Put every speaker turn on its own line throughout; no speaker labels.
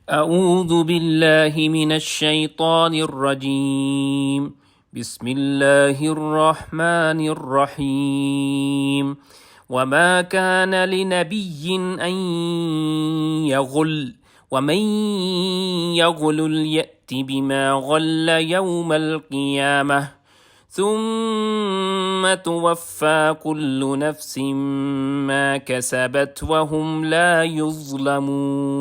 اعوذ باللہ من الشیطان الرجیم بسم اللہ الرحمن الرحیم وما كان لنبي أن يغل ومن يغل يأت بما غل يوم القيامة ثم توفى كل نفس ما كسبت وهم لا يظلمون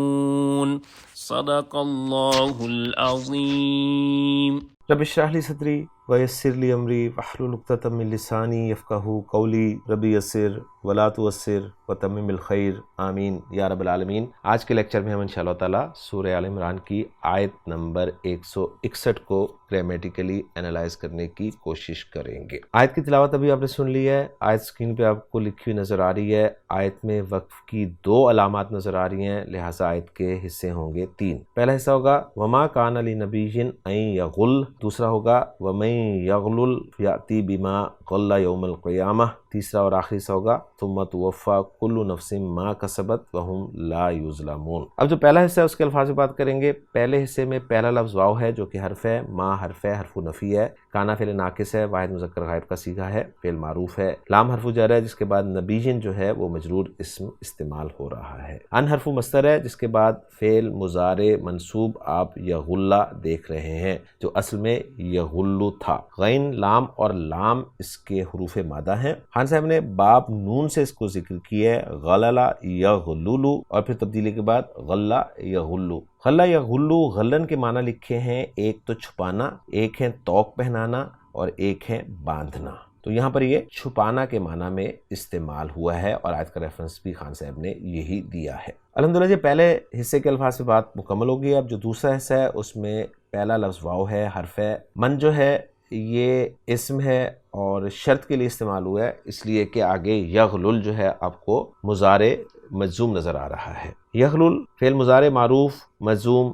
صدق اللہ العظیم۔
رب اشرح لی صدری ویسر لی امری واحلل عقدۃ من لسانی یفقہوا قولی رب یسر ولا تعسر وتمم الخیر آمین یا رب العالمین۔ آج کے لیکچر میں ہم انشاءاللہ تعالی سورہ آل عمران کی آیت نمبر 161 کو گرامیٹیکلی انالائز کرنے کی کوشش کریں گے۔ آیت کی تلاوت ابھی آپ نے سن لی ہے، آیت سکرین پہ آپ کو لکھی ہوئی نظر آ رہی ہے۔ آیت میں وقف کی 2 علامات نظر آ رہی ہیں، لہٰذا آیت کے حصے ہوں گے 3۔ پہلا حصہ ہوگا وما کان لنبی ان یغل، دوسرا ہوگا ومن یغلل یأتی بما غل یوم القیامہ، تیسرا اور آخری حصہ ہوگا ثم توفی کل نفس ما کسبت وہم لا یظلمون۔ اب جو پہلا حصہ ہے اس کے الفاظ میں بات کریں گے۔ پہلے حصے میں پہلا لفظ واو ہے جو کہ حرف ہے، ما حرف ہے، حرف نفی ہے، کانا فعل ناقص ہے، واحد مذکر غائب کا صیغہ ہے، فعل معروف ہے، لام حرف جر ہے جس کے بعد نبیین جو ہے وہ مجرور اسم استعمال ہو رہا ہے، ان حرف مصدر ہے جس کے بعد فعل مضارع منصوب آپ یغلا دیکھ رہے ہیں جو اصل میں یغلو تھا۔ غین لام اور لام اس کے حروف مادہ ہیں۔ خان صاحب نے باب نون سے اس کو ذکر کیا ہے، غللا یغللو، اور پھر تبدیلی کے بعد غلا یغلو۔ غلا یغلو غلن کے معنی لکھے ہیں، ایک تو چھپانا، ایک ہے توق پہنانا اور ایک ہے باندھنا۔ تو یہاں پر یہ چھپانا کے معنی میں استعمال ہوا ہے اور آیت کا ریفرنس بھی خان صاحب نے یہی دیا ہے۔ الحمدللہ جی پہلے حصے کے الفاظ سے بات مکمل ہوگی۔ اب جو دوسرا حصہ ہے اس میں پہلا لفظ واو ہے، حرف ہے، من جو ہے یہ اسم ہے اور شرط کے لیے استعمال ہوا ہے اس لیے کہ آگے یغلل جو ہے آپ کو مضارع مجزوم نظر آ رہا ہے۔ یغلل فعل مضارع معروف مجزوم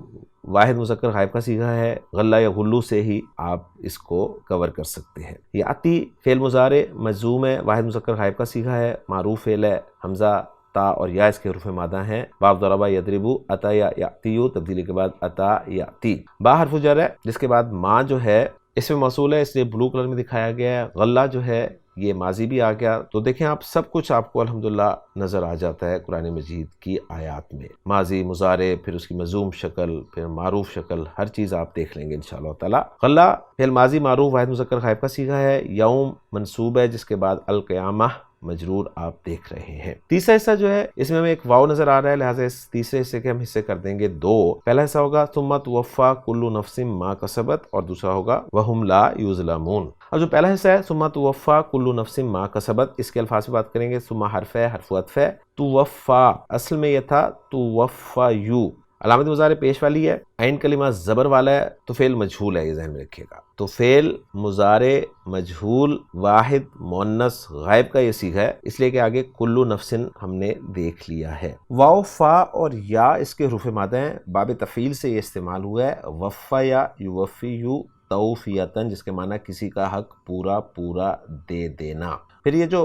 واحد مذکر غائب کا صیغہ ہے، غلہ یا غلو سے ہی آپ اس کو کور کر سکتے ہیں۔ یاتی فعل مضارع مجزوم ہے، واحد مذکر غائب کا صیغہ ہے، معروف فعل ہے، حمزہ تا اور یا اس کے حروف مادہ ہیں، باب ضربہ یضربو، اتا یا یاتیو، تبدیلی کے بعد اتا یاتی۔ با حرف جر ہے جس کے بعد ما جو ہے اس میں موصول ہے اس لیے بلو کلر میں دکھایا گیا ہے، غلہ جو ہے یہ ماضی بھی آ گیا۔ تو دیکھیں آپ سب کچھ آپ کو الحمدللہ نظر آ جاتا ہے قرآن مجید کی آیات میں، ماضی، مضارع، پھر اس کی مضموم شکل، پھر معروف شکل، ہر چیز آپ دیکھ لیں گے انشاءاللہ تعالی۔ غلہ فعل ماضی معروف واحد مذکر غائب کا صیغہ ہے، یوم منصوب ہے جس کے بعد القیامہ مجرور آپ دیکھ رہے ہیں۔ تیسرا حصہ جو ہے اس میں ہمیں ایک واو نظر آ رہا ہے، لہٰذا اس تیسرے حصے کے ہم حصے کر دیں گے 2۔ پہلا حصہ ہوگا ثم توفی کل نفس ما کسبت اور دوسرا ہوگا وہم لا یظلمون۔ اب جو پہلا حصہ ہے ثم توفی کل نفس ما کسبت، اس کے الفاظ سے بات کریں گے۔ ثم حرف ہے، حرف عطف ہے، توفی اصل میں یہ تھا توفیو، علامت مضارع پیش والی ہے، عین کلمہ زبر والا ہے تو فعل مجہول ہے، یہ ذہن میں رکھیے گا۔ تو فعل مضارع مجہول واحد مؤنث غائب کا یہ صیغہ ہے اس لیے کہ آگے کلو نفسن ہم نے دیکھ لیا ہے۔ واو فا اور یا اس کے حروف مادہ ہیں، باب تفعیل سے یہ استعمال ہوا ہے، وفا یا یوفیو توفیتن جس کے معنی کسی کا حق پورا پورا دے دینا۔ پھر یہ جو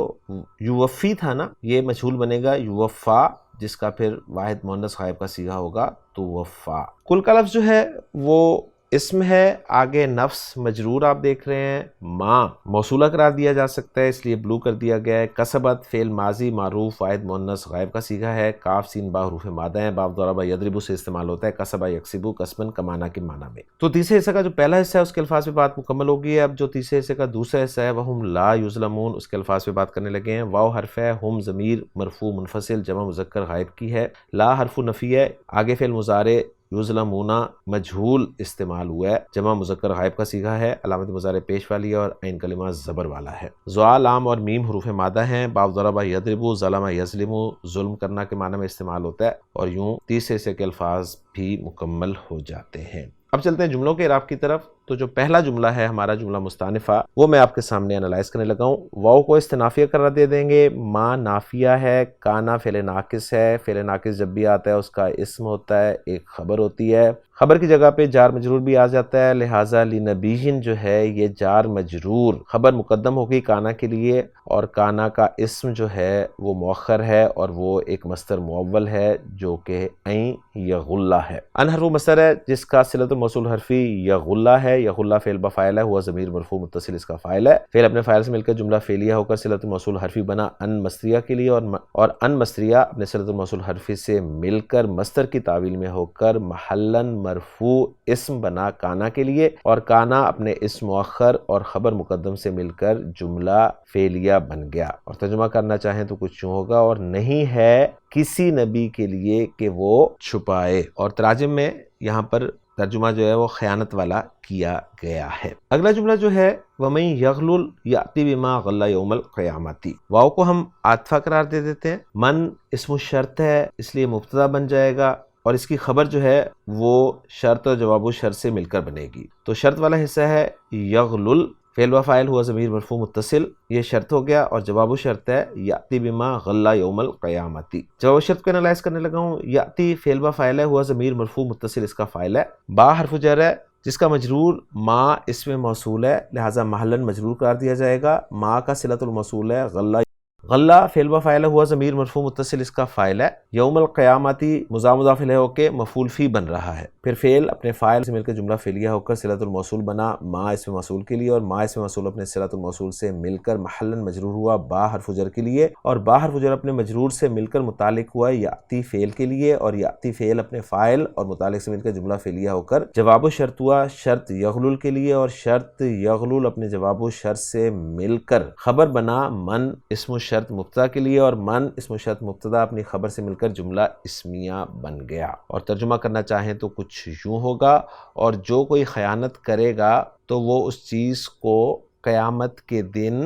یوفی تھا نا یہ مجہول بنے گا یوفا جس کا پھر واحد مؤنث غائب کا صیغہ ہوگا تو وفا۔ کل کا لفظ جو ہے وہ اسم ہے، آگے نفس مجرور آپ دیکھ رہے ہیں، ماں موصولہ قرار دیا جا سکتا ہے اس لیے بلو کر دیا گیا ہے، کسبت فعل ماضی معروف واحد مؤنث غائب کا صیغہ ہے، کاف سین با حروف مادہ ہیں، باب ضربہ یضربو سے استعمال ہوتا ہے، کسبہ یکسبو کسبن کمانا کے معنی میں۔ تو تیسرے حصے کا جو پہلا حصہ ہے اس کے الفاظ پہ بات مکمل ہوگی۔ اب جو تیسرے حصے کا دوسرا حصہ ہے وہم لا یظلمون، اس کے الفاظ پہ بات کرنے لگے ہیں۔ واو حرف ہے، ہم ضمیر مرفوع منفصل جمع مذکر غائب کی ہے، لا حرف نفی ہے، آگے فعل مضارع یظلمون مجہول استعمال ہوا ہے، جمع مذکر غائب کا صیغہ ہے، علامت مضارع پیش والی ہے اور عین کلمہ زبر والا ہے۔ ضا لام اور میم حروف مادہ ہیں، باب ضربہ یضربو ظلم یظلم ظلم کرنا کے معنی میں استعمال ہوتا ہے اور یوں تیسرے حصے کے الفاظ بھی مکمل ہو جاتے ہیں۔ اب چلتے ہیں جملوں کے اعراب کی طرف۔ تو جو پہلا جملہ ہے ہمارا جملہ مستانفہ وہ میں آپ کے سامنے انالائز کرنے لگا ہوں۔ واو کو استنافیہ قرار دے دیں گے، ما نافیہ ہے، کانا فعل ناقص ہے، فعل ناقص جب بھی آتا ہے اس کا اسم ہوتا ہے، ایک خبر ہوتی ہے، خبر کی جگہ پہ جار مجرور بھی آ جاتا ہے، لہٰذا لنبیہن جو ہے یہ جار مجرور، خبر مقدم ہوگی کانا کے لیے، اور کانا کا اسم جو ہے وہ مؤخر ہے اور وہ ایک مصدر معول ہے جو کہ این یغلہ ہے۔ ان حرف مصدر ہے جس کا صلۃ الموصول حرفی یغلہ ہے، یغلہ فعل بفاعل ہے، ہوا ضمیر مرفوع متصل اس کا فاعل ہے، فعل اپنے فاعل سے مل کر جملہ فعلیہ ہو کر صلۃ الموصول حرفی بنا ان مصدریہ کے لیے، اور ان مصدریہ اپنے صلۃ الموصول حرفی سے مل کر مصدر کی تعویل میں ہو کر محلاً مرفوع اسم بنا کانا کے لیے، اور کانا اپنے اسم مؤخر اور خبر مقدم سے مل کر جملہ فعلیہ بن گیا۔ اور ترجمہ کرنا چاہیں تو کچھ یوں ہوگا، اور نہیں ہے کسی نبی کے لیے کہ وہ چھپائے، اور تراجم میں یہاں پر ترجمہ جو ہے وہ خیانت والا کیا گیا ہے۔ اگلا جملہ جو ہے وَمَن يَغْلُلْ يَأْتِ بِمَا غَلَّ يَوْمَ الْقِيَامَةِ، واو کو ہم عاطفہ قرار دے دیتے ہیں، من اسم الشرط ہے اس لیے مبتدا بن جائے گا، اور اس کی خبر جو ہے وہ شرط اور جواب الشرط سے مل کر بنے گی۔ تو شرط والا حصہ ہے یغلل، فعل و فاعل ہوا ضمیر مرفوع متصل، یہ شرط ہو گیا، اور جواب الشرط ہے یاتی بما غلہ یوم القیامتی۔ جواب الشرط کو انالائز کرنے لگا ہوں، یاتی فعل و فاعل ہے، ہوا ضمیر مرفوع متصل اس کا فاعل ہے، با حرف جر ہے جس کا مجرور ما اسم موصول ہے، لہٰذا محلاً مجرور قرار دیا جائے گا، ما کا صلۃ الموصول ہے غلہ، غلہ فعل و فاعل ہوا ضمیر مرفوع متصل اس کا فاعل ہے، یوم القیامتی مضاف مضاف الیہ ہو کے مفعول فی بن رہا ہے، پھر فعل اپنے فاعل سے مل کر جملہ فعلیہ ہو کر صلۃ الموصول بنا ما اسم موصول کے لیے، اور ما اسم موصول اپنے صلۃ الموصول سے مل کر محلاً مجرور ہوا با حرف جر کے لیے، اور با حرف جر اپنے مجرور سے مل کر متعلق ہوا یاتی فعل کے لیے، اور یاتی فعل اپنے فاعل اور متعلق سے مل کر جملہ فعلیہ ہو کر جواب الشرط ہوا شرط یغلل کے لیے، اور شرط یغلل اپنے جواب الشرط سے مل کر خبر بنا من اسم الشرط مبتدا کے لیے، اور من اسم الشرط مبتدا اپنی خبر سے مل کر جملہ اسمیہ بن گیا۔ اور ترجمہ کرنا چاہیں تو کچھ یوں ہوگا، اور جو کوئی خیانت کرے گا تو وہ اس چیز کو قیامت کے دن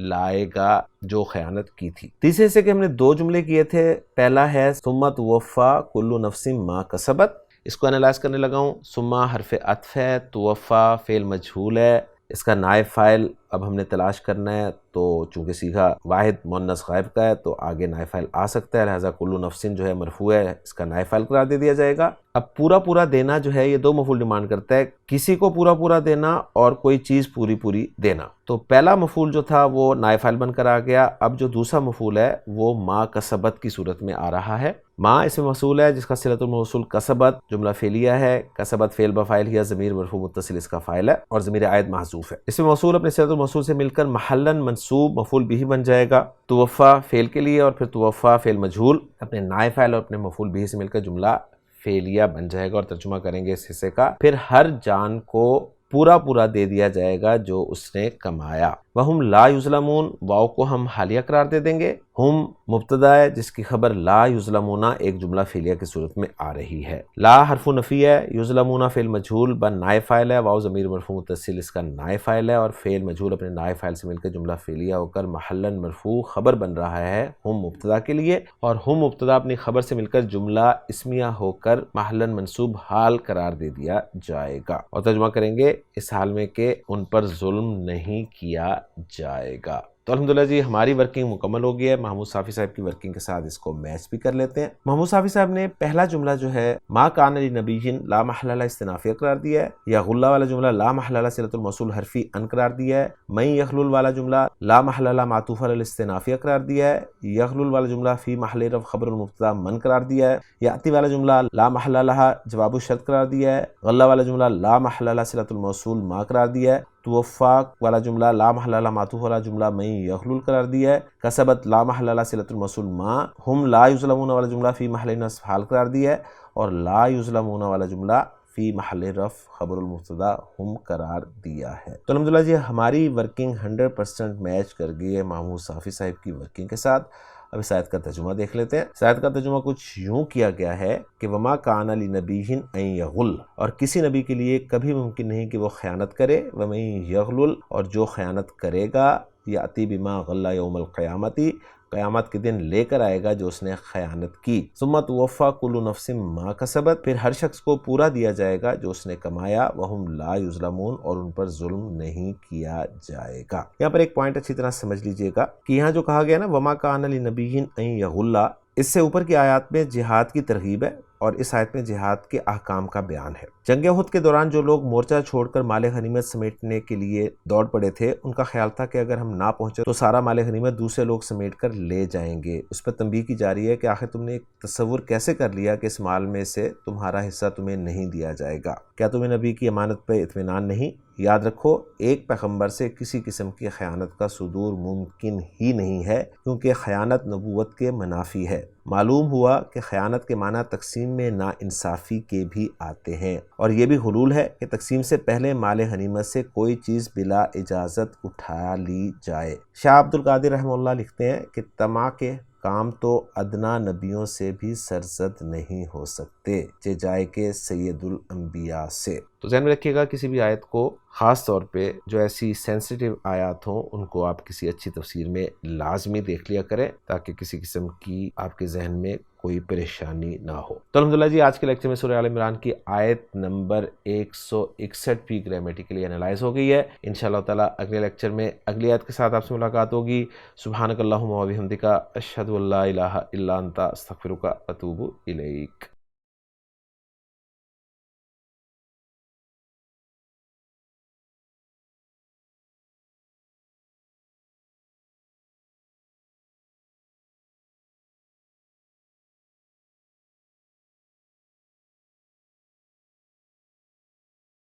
لائے گا جو خیانت کی تھی۔ تیسرے سے کہ ہم نے دو جملے کیے تھے، پہلا ہے ثم توفی کل نفس ما کسبت، اس کو انالائز کرنے لگا ہوں، ثم حرف عطف ہے، توفی فعل مجہول ہے، اس کا نائب فاعل اب ہم نے تلاش کرنا ہے، تو چونکہ صیغہ واحد مؤنث غائب کا ہے تو آگے نائب فاعل آ سکتا ہے، لہٰذا کل نفس جو ہے مرفوع ہے، اس کا نائب فاعل قرار دے دیا جائے گا۔ اب پورا پورا دینا جو ہے یہ دو مفعول ڈیمانڈ کرتا ہے، کسی کو پورا پورا دینا اور کوئی چیز پوری پوری دینا، تو پہلا مفعول جو تھا وہ نائب فاعل بن کر آ گیا، اب جو دوسرا مفعول ہے وہ ما کسبت کی صورت میں آ رہا ہے۔ ما اسم موصول ہے جس کا صلۃ الموصول کسبت جملہ فعلیہ ہے، کسبت فعل بفاعل ہی ضمیر مرفوع متصل اس کا فاعل ہے، اور ضمیر عائد محذوف ہے، اسم موصول اپنے صلۃ الموصول سے مل کر محلاً منصوب مفعول بھی بن جائے گا، توفی فعل کے لیے، اور پھر توفی فعل مجہول اپنے نائب فاعل اور اپنے مفعول بھی سے مل کر جملہ فعلیہ بن جائے گا۔ اور ترجمہ کریں گے اس حصے کا، پھر ہر جان کو پورا پورا دے دیا جائے گا جو اس نے کمایا۔ وہم لا یظلمون، واو کو ہم حالیہ قرار دے دیں گے، ہم مبتدا ہے جس کی خبر لا یظلمون ایک جملہ فعلیہ کی صورت میں آ رہی ہے، لا حرف نفی ہے، یظلمون فعل مجہول بن نائب فاعل ہے، واو ضمیر مرفوع متصل اس کا نائب فاعل ہے، اور فعل مجہول اپنے نائب فاعل سے مل کر جملہ فعلیہ ہو کر محلاً مرفوع خبر بن رہا ہے ہم مبتدا کے لیے، اور ہم مبتدا اپنی خبر سے مل کر جملہ اسمیہ ہو کر محلاً منصوب حال قرار دے دیا جائے گا۔ اور ترجمہ کریں گے اس حال میں کہ ان پر ظلم نہیں کیا جائے گا۔ تو الحمدللہ جی ہماری ورکنگ مکمل ہو گئی ہے، محمود صافی صاحب کی ورکنگ کے ساتھ اس کو میچ بھی کر لیتے ہیں۔ محمود صافی صاحب نے پہلا جملہ جو ہے ما کان لنبی لا محل لہ استنافیہ قرار دیا ہے، یا غلہ والا جملہ لا محل لہ صلۃ الموصول حرفی ان قرار دیا ہے، من یغلل والا جملہ لا محل لہ معطوف علی الاستنافیہ قرار دیا ہے، یغلل والا جملہ فی محل رفع خبر المبتدا من قرار دیا ہے، یاتی والا جملہ لا محل لہ جواب الشرط قرار دیا ہے، غلہ والا جملہ لا محل لہ صلۃ الموصول ما قرار دیا ہے، توفی والا جملہ لا محل لہ معطوف والا جملہ من یغلل قرار دیا ہے، کسبت لا محل لہ صلۃ الموصول ما، ہم لا یظلمون والا جملہ فی محل نصب حال قرار دیا ہے، اور لا یظلمون والا جملہ فی محل رفع خبر المبتدا ہم قرار دیا ہے۔ تو الحمدللہ جی ہماری ورکنگ 100% میچ کر گئی ہے محمود صافی صاحب کی ورکنگ کے ساتھ۔ اب اس آیت کا ترجمہ دیکھ لیتے ہیں۔ اس آیت کا ترجمہ کچھ یوں کیا گیا ہے کہ وما کان لنبی ان یغل، اور کسی نبی کے لیے کبھی ممکن نہیں کہ وہ خیانت کرے، ومن یغلل، اور جو خیانت کرے گا، یاتی بما غل یوم القیامتی، قیامت کے دن لے کر آئے گا جو اس نے خیانت کی۔ ثم توفی کل نفس ما کسبت، پھر ہر شخص کو پورا دیا جائے گا جو اس نے کمایا، وہم لا یظلمون، اور ان پر ظلم نہیں کیا جائے گا۔ یہاں پر ایک پوائنٹ اچھی طرح سمجھ لیجئے گا کہ یہاں جو کہا گیا نا وما کان لنبی ان یغل، اس سے اوپر کی آیات میں جہاد کی ترغیب ہے اور اس آیت میں جہاد کے احکام کا بیان ہے۔ جنگ احد کے دوران جو لوگ مورچہ چھوڑ کر مال غنیمت سمیٹنے کے لیے دوڑ پڑے تھے، ان کا خیال تھا کہ اگر ہم نہ پہنچے تو سارا مال غنیمت دوسرے لوگ سمیٹ کر لے جائیں گے۔ اس پر تنبیہ کی جا رہی ہے کہ آخر تم نے ایک تصور کیسے کر لیا کہ اس مال میں سے تمہارا حصہ تمہیں نہیں دیا جائے گا؟ کیا تمہیں نبی کی امانت پہ اطمینان نہیں؟ یاد رکھو، ایک پیغمبر سے کسی قسم کی خیانت کا صدور ممکن ہی نہیں ہے، کیونکہ خیانت نبوت کے منافی ہے۔ معلوم ہوا کہ خیانت کے معنی تقسیم میں ناانصافی کے بھی آتے ہیں، اور یہ بھی حلول ہے کہ تقسیم سے پہلے مال غنیمت سے کوئی چیز بلا اجازت اٹھا لی جائے۔ شاہ عبد القادر رحمہ اللہ لکھتے ہیں کہ طمع کے کام تو ادنا نبیوں سے بھی سرزد نہیں ہو سکتے، چہ جائے کہ سید الانبیاء سے۔ تو ذہن میں رکھیے گا کسی بھی آیت کو، خاص طور پہ جو ایسی سینسیٹیو آیات ہوں، ان کو آپ کسی اچھی تفسیر میں لازمی دیکھ لیا کریں تاکہ کسی قسم کی آپ کے ذہن میں کوئی پریشانی نہ ہو۔ تو الحمدللہ جی، آج کے لیکچر میں سورہ آل عمران کی آیت نمبر 161 بھی گرامیٹیکلی انالائز ہو گئی ہے۔ انشاءاللہ تعالیٰ اگلے لیکچر میں اگلی آیت کے ساتھ آپ سے ملاقات ہوگی۔ سبحانک اللہم و بحمدک، اشہد ان لا الہ الا انت، استغفرک و اتوب الیک۔